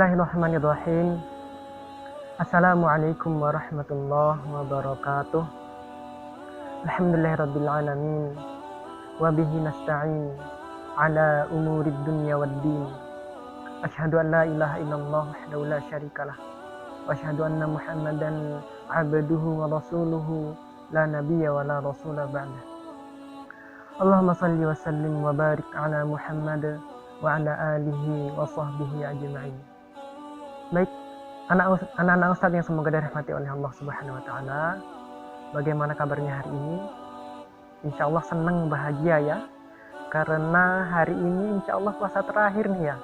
Bismillahirrahmanirrahim. Assalamualaikum warahmatullahi wabarakatuh. Alhamdulillahirabbil alamin. Wa bihi nasta'in ala umurid dunya waddin. Asyhadu an la ilaha illallah wahdahu la syarikalah wa asyhadu anna Muhammadan abduhu wa rasuluhu la nabiyya wa la rasula ba'da. Allahumma salli wa sallim wa barik ala Muhammad wa ala alihi wa sahbihi ajma'in. Baik, anak-anak Ustadz yang semoga dirahmati oleh Allah Subhanahu wa taala. Bagaimana kabarnya hari ini? Insya Allah senang, bahagia ya. Karena hari ini insya Allah puasa terakhir nih ya.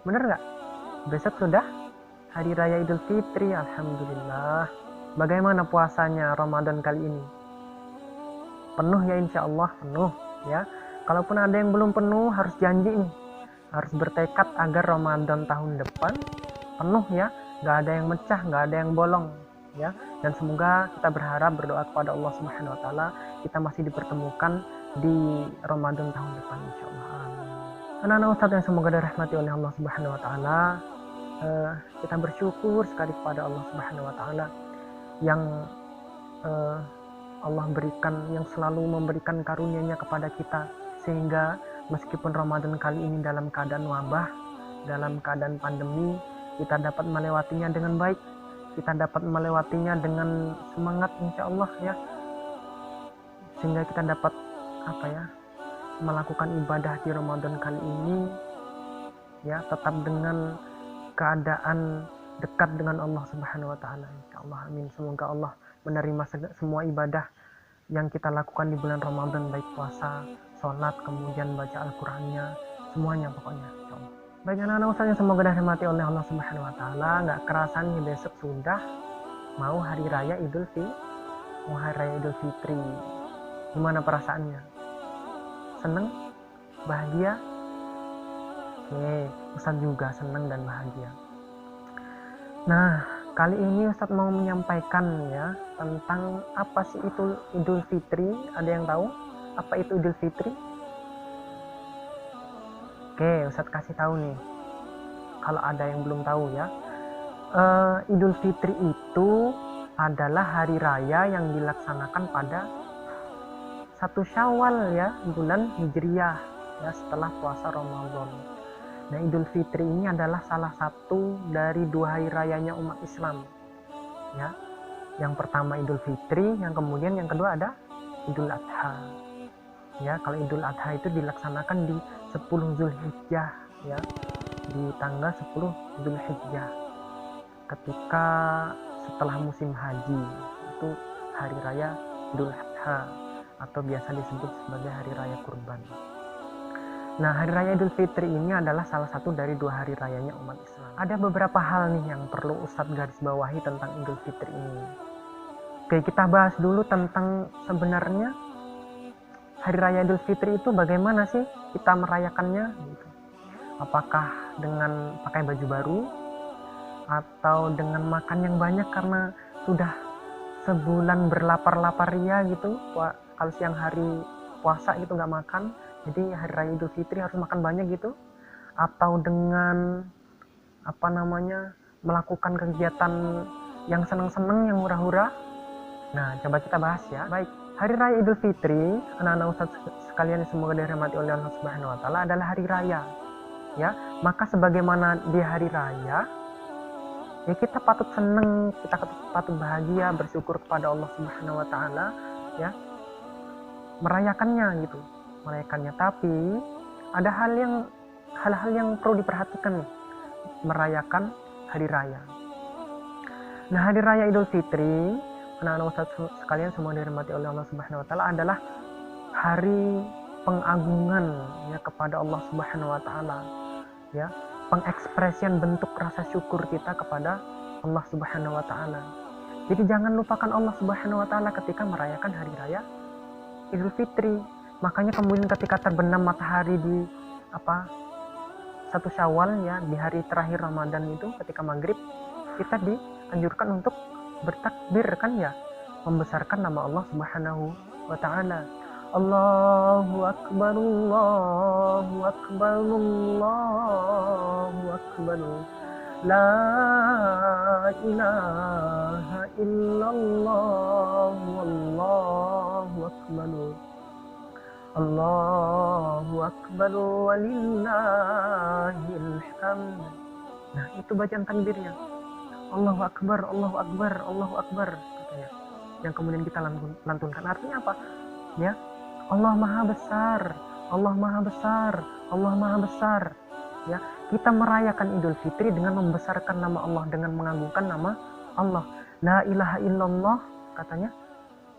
Bener nggak? Besok sudah Hari Raya Idul Fitri, Alhamdulillah. Bagaimana puasanya Ramadan kali ini? Penuh ya, insya Allah penuh ya. Kalaupun ada yang belum penuh, harus janji nih. Harus bertekad agar Ramadan tahun depan penuh ya. Nggak ada yang mecah, nggak ada yang bolong ya. Dan semoga kita berdoa kepada Allah Subhanahu wa taala, kita masih dipertemukan di Ramadan tahun depan insya Allah. Anak-anak Ustadz yang semoga dirahmati oleh Allah Subhanahu wa taala, kita bersyukur sekali kepada Allah Subhanahu wa taala yang Allah berikan, yang selalu memberikan karunia-Nya kepada kita, sehingga meskipun Ramadan kali ini dalam keadaan wabah, dalam keadaan pandemi, kita dapat melewatinya dengan baik, kita dapat melewatinya dengan semangat insya Allah ya, sehingga kita dapat melakukan ibadah di Ramadan kali ini ya, tetap dengan keadaan dekat dengan Allah Subhanahu wa taala insya Allah. Amin. Semoga Allah menerima semua ibadah yang kita lakukan di bulan Ramadan, baik puasa, sholat, kemudian baca Al-Qur'annya, semuanya pokoknya insya Allah. Baik anak-anak Ustadz yang semoga dirahmati oleh Allah Subhanahu wa taala, nggak kerasa nih besok sudah mau Hari Raya Idul Fitri. Gimana perasaannya? Seneng? Bahagia? Oke, Ustadz juga senang dan bahagia. Nah, kali ini Ustadz mau menyampaikan ya tentang apa sih itu Idul Fitri. Ada yang tahu apa itu Idul Fitri? Oke, Ustadz kasih tahu nih. Kalau ada yang belum tahu ya, Idul Fitri itu adalah hari raya yang dilaksanakan pada 1 Syawal ya, bulan Hijriyah ya, setelah puasa Ramadan. Nah, Idul Fitri ini adalah salah satu dari 2 hari rayanya umat Islam ya. Yang pertama Idul Fitri, yang kedua ada Idul Adha ya. Kalau Idul Adha itu dilaksanakan di 10 Zulhijjah ya, di tanggal 10 Zulhijjah, ketika setelah musim haji. Itu hari raya Idul Adha atau biasa disebut sebagai hari raya kurban. Nah, hari raya Idul Fitri ini adalah salah satu dari 2 hari rayanya umat Islam. Ada beberapa hal nih yang perlu Ustadz garis bawahi tentang Idul Fitri ini. Oke, kita bahas dulu tentang sebenarnya hari raya Idul Fitri itu bagaimana sih kita merayakannya gitu. Apakah dengan pakai baju baru atau dengan makan yang banyak karena sudah sebulan berlapar-lapar ria gitu. Kalau siang hari puasa gitu nggak makan, jadi hari raya Idul Fitri harus makan banyak gitu, atau dengan melakukan kegiatan yang seneng-seneng, yang hura-hura. Nah, coba kita bahas ya. Baik, hari raya Idul Fitri, anak-anak Ustadz sekalian semoga dirahmati oleh Allah Subhanahu wa taala, adalah hari raya ya. Maka sebagaimana di hari raya ya, kita patut seneng, kita patut bahagia, bersyukur kepada Allah Subhanahu wa taala ya, merayakannya. Tapi ada hal-hal yang perlu diperhatikan nih, merayakan hari raya. Nah, hari raya Idul Fitri, anak-anak Ustadz sekalian semua dirahmati oleh Allah Subhanahu wa taala, adalah hari pengagungan ya kepada Allah Subhanahu wa taala ya, pengekspresian bentuk rasa syukur kita kepada Allah Subhanahu wa taala. Jadi jangan lupakan Allah Subhanahu wa taala ketika merayakan hari raya Idul Fitri. Makanya kemudian ketika terbenam matahari di 1 Syawal ya, di hari terakhir Ramadan itu, ketika maghrib, kita dianjurkan untuk bertakbir kan ya, membesarkan nama Allah Subhanahu wa taala. Allahu Akbar, Allahu Akbar, Allahu Akbar. La ilaha illallah wallahu akbar. Allahu akbar walillahil hamd. Nah, itu bacaan takbirnya. Allahu akbar, Allahu akbar, Allahu akbar katanya. Yang kemudian kita lantunkan artinya apa? Ya, Allah Maha Besar, Allah Maha Besar, Allah Maha Besar. Ya, kita merayakan Idul Fitri dengan membesarkan nama Allah, dengan mengagungkan nama Allah. La ilaha illallah katanya,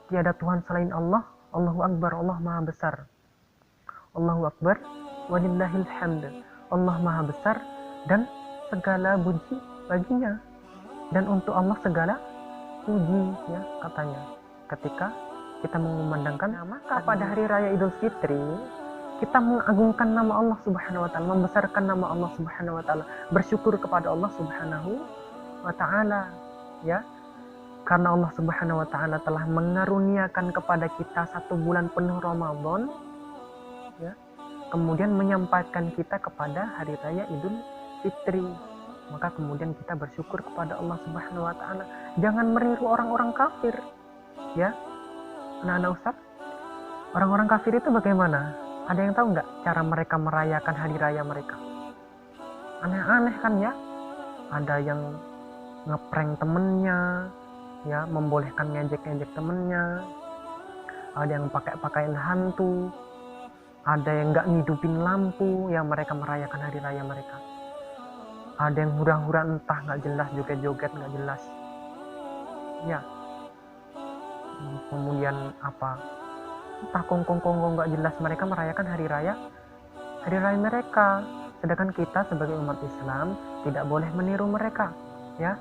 tiada Tuhan selain Allah. Allahu Akbar, Allah Maha Besar. Allahu Akbar, walillahil hamd. Allah Maha Besar dan segala puji baginya. Dan untuk Allah segala puji, ya katanya. Ketika kita mengumandangkan, maka pada hari raya Idul Fitri kita mengagungkan nama Allah Subhanahu wa taala, membesarkan nama Allah Subhanahu wa taala, bersyukur kepada Allah Subhanahu wa taala, ya. Karena Allah Subhanahu wa taala telah mengaruniakan kepada kita 1 bulan penuh Ramadan, ya. Kemudian menyampaikan kita kepada hari raya Idul Fitri. Maka kemudian kita bersyukur kepada Allah Subhanahu wa taala. Jangan meniru orang-orang kafir, ya. Anak-anak Ustadz, orang-orang kafir itu bagaimana? Ada yang tahu nggak cara mereka merayakan hari raya mereka? Aneh-aneh kan ya? Ada yang ngeprank temennya, ya, membolehkan ngejek-ngejek temennya. Ada yang pakai pakaian hantu. Ada yang nggak ngidupin lampu, ya, mereka merayakan hari raya mereka. Ada yang hura-hura entah nggak jelas, joget-joget nggak jelas, ya. Kemudian apa? Entah kongkong-kongkong nggak jelas, mereka merayakan hari raya mereka. Sedangkan kita sebagai umat Islam tidak boleh meniru mereka, ya.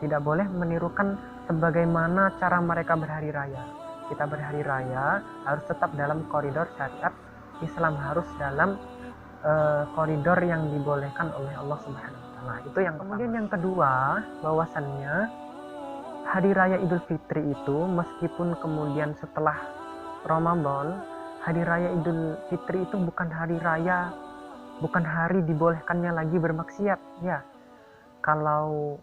Tidak boleh menirukan sebagaimana cara mereka berhari raya. Kita berhari raya harus tetap dalam koridor syariat Islam, harus dalam koridor yang dibolehkan oleh Allah Subhanahu wa taala. Itu yang kemudian yang kedua, bahwasannya hari raya Idul Fitri itu meskipun kemudian setelah Ramadan, hari raya Idul Fitri itu bukan hari raya, bukan hari dibolehkannya lagi bermaksiat, ya. Kalau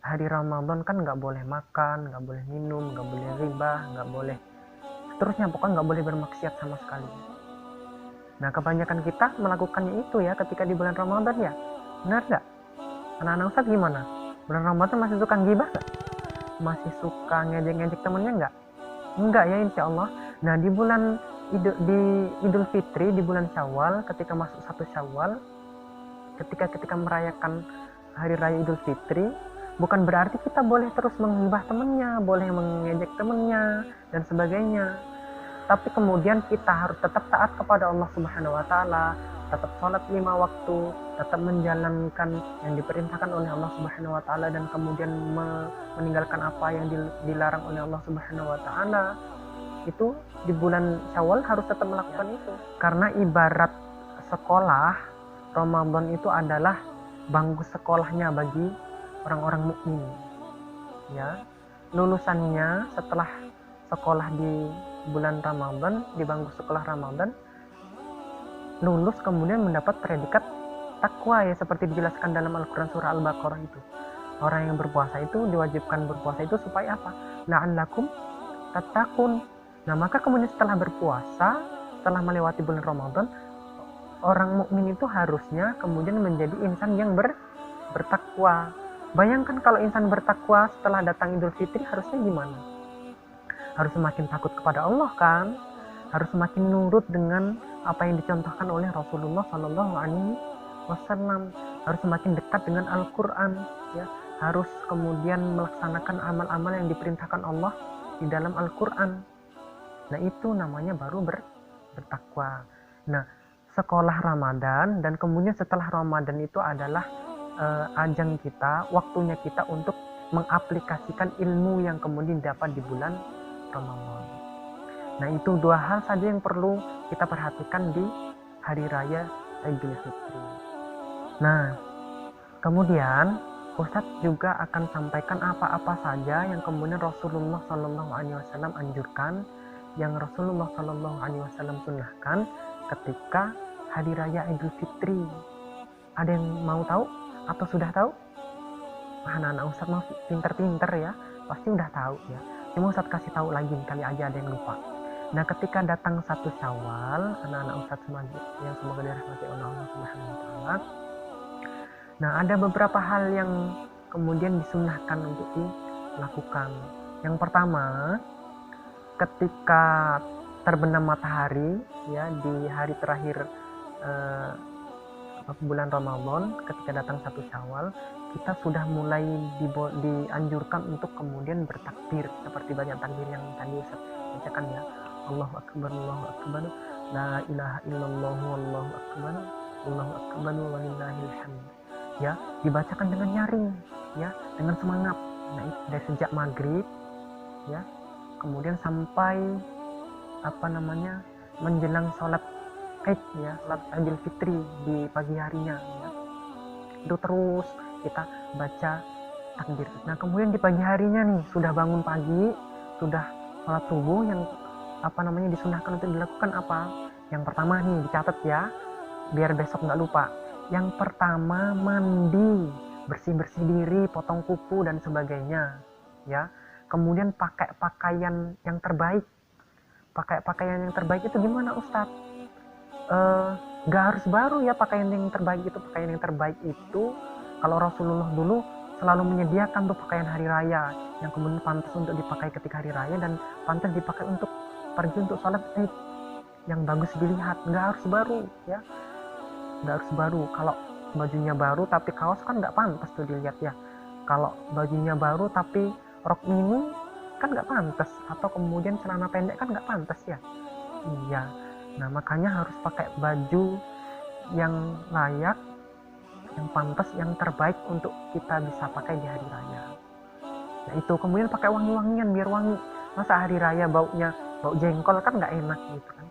hari Ramadan kan nggak boleh makan, nggak boleh minum, nggak boleh riba, nggak boleh seterusnya, pokoknya nggak boleh bermaksiat sama sekali. Nah, kebanyakan kita melakukannya itu, ya, ketika di bulan Ramadan, ya. Benar nggak? Anak-anak Ustadz gimana? Bulan Ramadan masih suka gibah nggak? Masih suka ngejek-ngejek temennya nggak? Enggak, ya, insya Allah. Nah, di bulan Idul Fitri, di bulan Syawal, ketika masuk 1 Syawal, ketika merayakan hari raya Idul Fitri, bukan berarti kita boleh terus menggibah temennya, boleh mengejek temennya, dan sebagainya. Tapi kemudian kita harus tetap taat kepada Allah Subhanahu wa taala, tetap sholat 5 waktu, tetap menjalankan yang diperintahkan oleh Allah Subhanahu wa taala, dan kemudian meninggalkan apa yang dilarang oleh Allah Subhanahu wa taala. Itu di bulan Syawal harus tetap melakukan itu. Karena ibarat sekolah, Ramadan itu adalah bangku sekolahnya bagi orang-orang mukmin. Ya, lulusannya setelah sekolah di bulan Ramadan, di bangku sekolah Ramadan, lulus kemudian mendapat predikat takwa, ya, seperti dijelaskan dalam Al-Quran surah Al-Baqarah itu. Orang yang berpuasa itu diwajibkan berpuasa itu supaya apa? La'allakum tattaqun. Nah, maka kemudian setelah berpuasa, setelah melewati bulan Ramadan, orang mukmin itu harusnya kemudian menjadi insan yang bertakwa. Bayangkan kalau insan bertakwa setelah datang Idul Fitri harusnya gimana? Harus semakin takut kepada Allah, kan? Harus semakin nurut dengan apa yang dicontohkan oleh Rasulullah Shallallahu Alaihi Wasallam. Harus semakin dekat dengan Al-Quran, ya. Harus kemudian melaksanakan amal-amal yang diperintahkan Allah di dalam Al-Quran. Nah, itu namanya baru bertakwa. Nah, sekolah Ramadan dan kemudian setelah Ramadan itu adalah ajang kita, waktunya kita untuk mengaplikasikan ilmu yang kemudian dapat di bulan Ramadan. Nah, itu 2 hal saja yang perlu kita perhatikan di hari raya Idul Fitri. Nah, kemudian Ustadz juga akan sampaikan apa-apa saja yang kemudian Rasulullah Shallallahu Alaihi Wasallam anjurkan, yang Rasulullah Shallallahu Alaihi Wasallam sunnahkan ketika hari raya Idul Fitri. Ada yang mau tahu atau sudah tahu? anak-anak Ustadz mah pinter-pinter ya, pasti udah tahu ya. Cuma Ustadz kasih tahu lagi, kali aja ada yang lupa. Nah, ketika datang 1 Syawal, anak-anak Ustadz yang semoga dirahmati Allah Subhanahu wa taala. Nah, ada beberapa hal yang kemudian disunahkan untuk dilakukan. Yang pertama, ketika terbenam matahari ya di hari terakhir bulan Ramadan, ketika datang 1 Syawal, kita sudah mulai dianjurkan untuk kemudian bertakbir, seperti banyak takbir yang tadi Ustaz bacakan ya. Allahu Akbar, la ilaha illallah, wallahu akbar, Allahu akbar, walillahil hamd. Ya, dibacakan dengan nyaring, ya, dengan semangat. Nah, itu dari sejak maghrib, ya, kemudian sampai menjelang sholat Id, ya, sholat Idul Fitri di pagi harinya, ya. Itu terus kita baca takbir. Nah, kemudian di pagi harinya nih, sudah bangun pagi, sudah sholat subuh, yang disunahkan untuk dilakukan apa? Yang pertama nih, dicatat ya, biar besok nggak lupa. Yang pertama, mandi, bersih-bersih diri, potong kuku dan sebagainya, ya. Kemudian pakai pakaian yang terbaik. Pakai pakaian yang terbaik itu gimana, Ustadz? Gak harus baru ya pakaian yang terbaik itu. Pakaian yang terbaik itu, kalau Rasulullah dulu selalu menyediakan tuh pakaian hari raya yang kemudian pantas untuk dipakai ketika hari raya dan pantas dipakai untuk pergi untuk sholat Id, yang bagus dilihat. Gak harus baru ya, gak harus baru. Kalau bajunya baru tapi kaos kan gak pantas tuh dilihat ya. Kalau bajunya baru tapi rok mini kan gak pantas, atau kemudian celana pendek kan gak pantas ya. Iya, nah makanya harus pakai baju yang layak, yang pantas, yang terbaik untuk kita bisa pakai di hari raya. Nah itu, kemudian pakai wangi-wangian biar wangi. Masa hari raya bau jengkol kan gak enak gitu kan.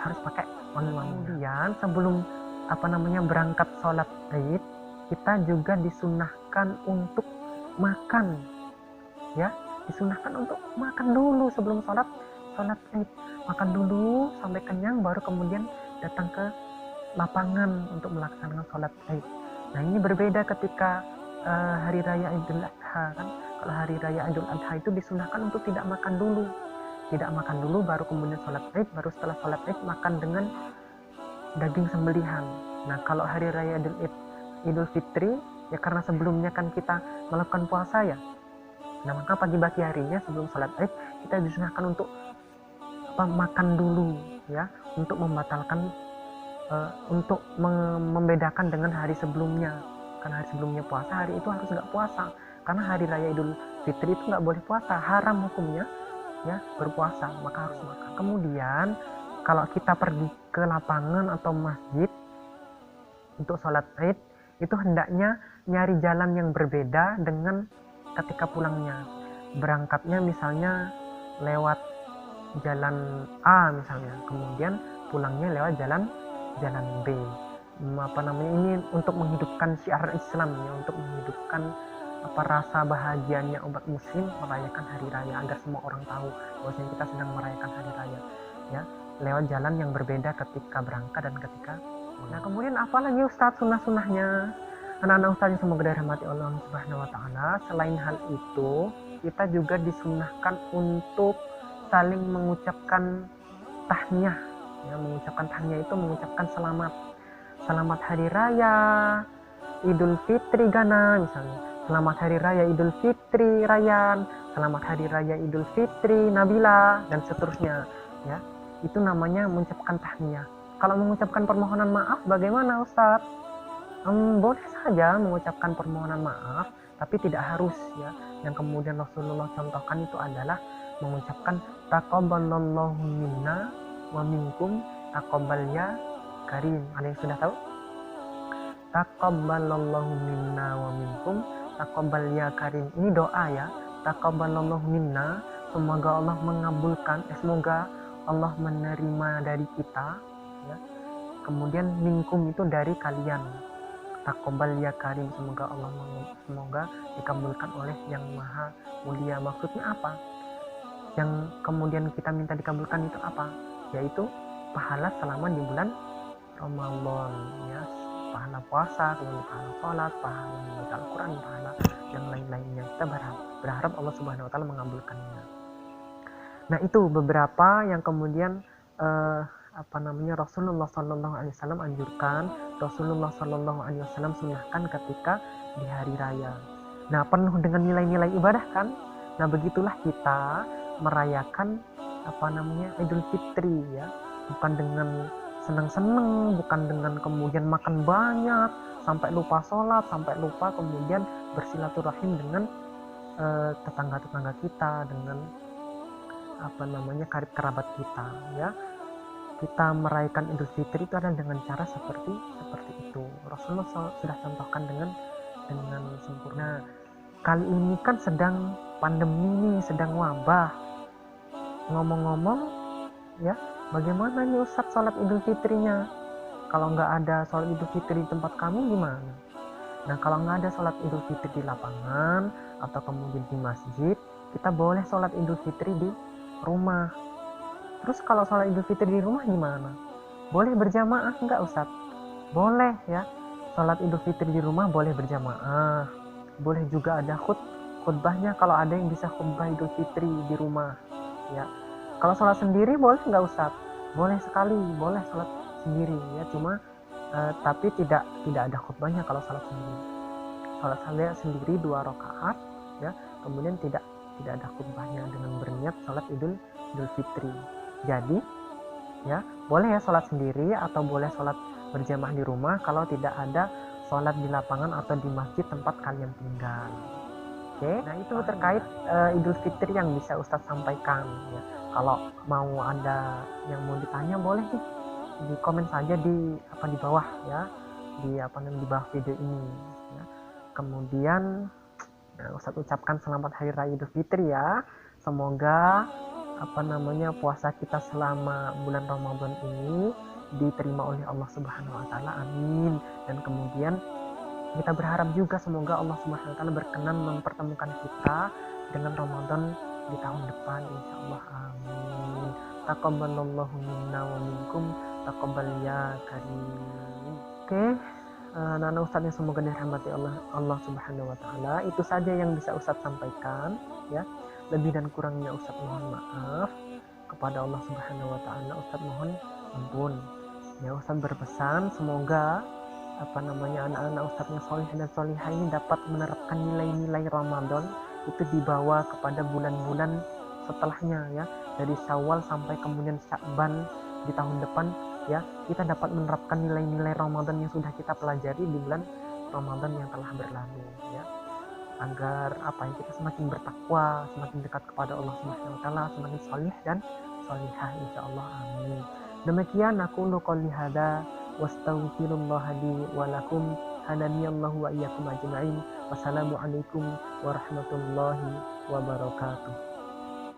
Harus pakai wangi-wangian. Kemudian sebelum berangkat sholat Id, kita juga disunahkan untuk makan, ya, disunahkan untuk makan dulu sebelum sholat Id. Makan dulu sampai kenyang, baru kemudian datang ke lapangan untuk melaksanakan sholat Id. Nah, ini berbeda ketika hari raya Idul Adha kan. Kalau hari raya Idul Adha itu disunahkan untuk tidak makan dulu, baru kemudian sholat Id, baru setelah sholat Id makan dengan daging sembelihan. Nah, kalau hari raya Idul Fitri ya, karena sebelumnya kan kita melakukan puasa ya. Nah, maka pagi-pagi harinya sebelum sholat Id kita disunahkan untuk makan dulu ya, untuk membatalkan untuk membedakan dengan hari sebelumnya. Karena hari sebelumnya puasa, hari itu harus nggak puasa. Karena hari raya Idul Fitri itu nggak boleh puasa, haram hukumnya ya berpuasa, maka harus makan. Kemudian kalau kita pergi ke lapangan atau masjid untuk sholat Id, itu hendaknya nyari jalan yang berbeda dengan ketika pulangnya. Berangkatnya misalnya lewat jalan A misalnya, kemudian pulangnya lewat jalan B. Ini untuk menghidupkan syiar Islam ya, untuk menghidupkan rasa bahagianya umat muslim merayakan hari raya, agar semua orang tahu bahwasanya kita sedang merayakan hari raya ya, lewat jalan yang berbeda ketika berangkat dan ketika pulang. Nah, kemudian apalagi Ustadz sunnah-sunnahnya anak-anak Ustadz yang semoga dirahmati Allah Subhanahu wa taala? Selain hal itu, kita juga disunahkan untuk saling mengucapkan tahniyah ya. Mengucapkan tahniyah itu mengucapkan selamat hari raya Idul Fitri Gana misalnya, selamat hari raya Idul Fitri Rayan, selamat hari raya Idul Fitri Nabila, dan seterusnya ya. Itu namanya mengucapkan tahniyah. Kalau mengucapkan permohonan maaf bagaimana Ustadz? Boleh saja mengucapkan permohonan maaf, tapi tidak harus ya. Yang kemudian Rasulullah contohkan itu adalah mengucapkan taqabbalallahu minna wa minkum taqabbal ya karim. Ada yang sudah tahu? Taqabbalallahu minna wa minkum taqabbal ya karim. Ini doa ya. Taqabbalallahu minna, semoga Allah mengabulkan, semoga Allah menerima dari kita ya. Kemudian minkum itu dari kalian. Taqabbal ya karim, semoga dikabulkan oleh yang maha mulia. Maksudnya apa? Yang kemudian kita minta dikabulkan itu apa? Yaitu pahala selama di bulan Ramadan ya. pahala puasa, kemudian pahala sholat, pahala membaca Al-Quran, pahala yang lain-lainnya. Kita berharap Allah Subhanahu Wa Taala mengabulkannya. Nah itu beberapa yang kemudian Rasulullah Sallallahu Alaihi Wasallam anjurkan, Rasulullah Sallallahu Alaihi Wasallam sunnahkan ketika di hari raya. Nah penuh dengan nilai-nilai ibadah kan. Nah begitulah kita merayakan Idul Fitri ya, bukan dengan senang-senang, bukan dengan kemudian makan banyak sampai lupa sholat, sampai lupa kemudian bersilaturahim dengan tetangga-tetangga kita, dengan karib kerabat kita ya. Kita merayakan Idul Fitri itu adalah dengan cara seperti itu. Rasulullah sudah contohkan dengan sempurna. Kali ini kan sedang pandemi nih, sedang wabah. Ngomong-ngomong ya, bagaimana nih Ustadz sholat Idul Fitrinya? Kalau nggak ada sholat Idul Fitri di tempat kamu gimana? Nah kalau nggak ada sholat Idul Fitri di lapangan atau kemudian di masjid, kita boleh sholat Idul Fitri di rumah. Terus kalau sholat Idul Fitri di rumah gimana? Boleh berjamaah nggak Ustadz? Boleh ya. Sholat Idul Fitri di rumah boleh berjamaah. Boleh juga ada khutbahnya kalau ada yang bisa khutbah Idul Fitri di rumah ya. Kalau sholat sendiri boleh nggak Ustadz? Boleh sekali, boleh sholat sendiri ya. Cuma tapi tidak ada khutbahnya kalau sholat sendiri. Sholat sendiri 2 rakaat ya. Kemudian tidak ada khutbahnya dengan berniat sholat Idul Fitri. Jadi ya boleh ya sholat sendiri atau boleh sholat berjamaah di rumah kalau tidak ada sholat di lapangan atau di masjid tempat kalian tinggal. Oke, nah itu terkait Idul Fitri yang bisa Ustadz sampaikan ya. Kalau mau ada yang mau ditanya boleh nih di komen saja di bawah ya, di bawah video ini ya. Kemudian Ustadz ucapkan selamat Hari Raya Idul Fitri ya. Semoga puasa kita selama bulan Ramadan ini diterima oleh Allah Subhanahu Wa Taala, amin. Dan kemudian kita berharap juga semoga Allah Subhanahu Wa Taala berkenan mempertemukan kita dengan Ramadan di tahun depan, insya Allah, amin. Taqabbalallahu minna wa minkum, taqabbal ya karim. Oke, anak-anak Ustadz yang semoga dirahmati Allah Subhanahu Wa Taala, itu saja yang bisa Ustadz sampaikan ya. Lebih dan kurangnya Ustadz mohon maaf kepada Allah Subhanahu Wa Taala. Ustadz mohon ampun ya. Ustadz berpesan semoga anak-anak Ustadz yang soleh dan solihah ini dapat menerapkan nilai-nilai Ramadan itu dibawa kepada bulan-bulan setelahnya ya, dari Syawal sampai kemudian Sya'ban di tahun depan ya. Kita dapat menerapkan nilai-nilai Ramadan yang sudah kita pelajari di bulan Ramadan yang telah berlalu ya, agar kita semakin bertakwa, semakin dekat kepada Allah Subhanahu Wa Taala, semakin soleh dan solihah insyaallah, amin. Demikian aku qouli hada wastaghfirullah li wa lakum, hadaniyallahu wa iyyakum ajma'in. Wassalamualaikum warahmatullahi wabarakatuh.